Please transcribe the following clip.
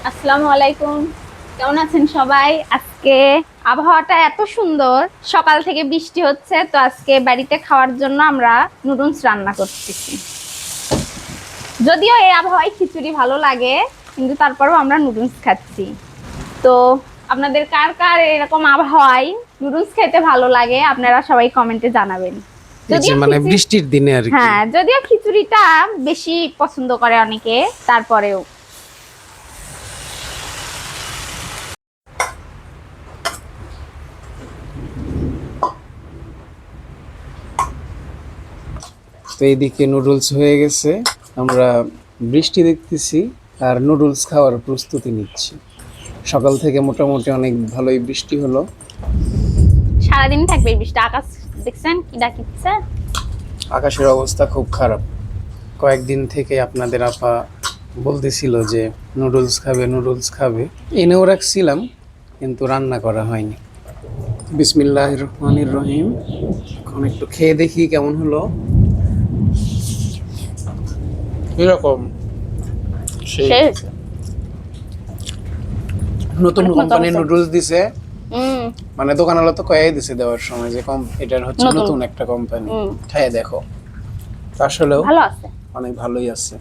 আসসালামু আলাইকুম। কেমন আছেন সবাই? আজকে আবহাওয়াটা এত সুন্দর, সকাল থেকে বৃষ্টি হচ্ছে, তো আজকে বাড়িতে খাওয়ার জন্য আমরা নুডলস রান্না করতেছি। যদিও এই আবহাওয়ায় খিচুড়ি ভালো লাগে, কিন্তু তারপরেও আমরা নুডলস খাচ্ছি। তো আপনাদের কার কার এরকম আবহাওয়ায় নুডলস খেতে ভালো লাগে আপনারা সবাই কমেন্টে জানাবেন। এই যে যদিও মানে খিচুড়ি, বৃষ্টির দিনে আর কি। হ্যাঁ, যদিও খিচুড়িটা বেশি পছন্দ করে অনেকে, তারপরেও তো এইদিকে নুডলস হয়ে গেছে, আমরা বৃষ্টি দেখতেছি আর নুডলস খাওয়ার প্রস্তুতি নিচ্ছি। সকাল থেকে মোটামুটি অনেক ভালোই বৃষ্টি হলো। সারাদিন থাকবে এই বৃষ্টি। আকাশ দেখছেন কি ডাকিচ্ছে। আকাশের অবস্থা খুব খারাপ। কয়েকদিন থেকে আপনাদের আপা বলতেছিল যে নুডলস খাবে নুডলস খাবে, এনেও রাখছিলাম কিন্তু রান্না করা হয়নি। বিসমিল্লাহির রহমানির রহিম। এখন একটু খেয়ে দেখি কেমন হলো। এরকম সেই শেষ। নতুন অনেক মজা কোম্পানির হয়েছে। নুডলস দিছে, হুম। মানে দোকানওয়ালা তো কয়েই দিছে দেওয়ার সময় যে এটার হচ্ছে নতুন। নতুন একটা কোম্পানি, হুম। খাইয়ে দেখো। আসলেও ভালো আছে। অনেক ভালোই আছে।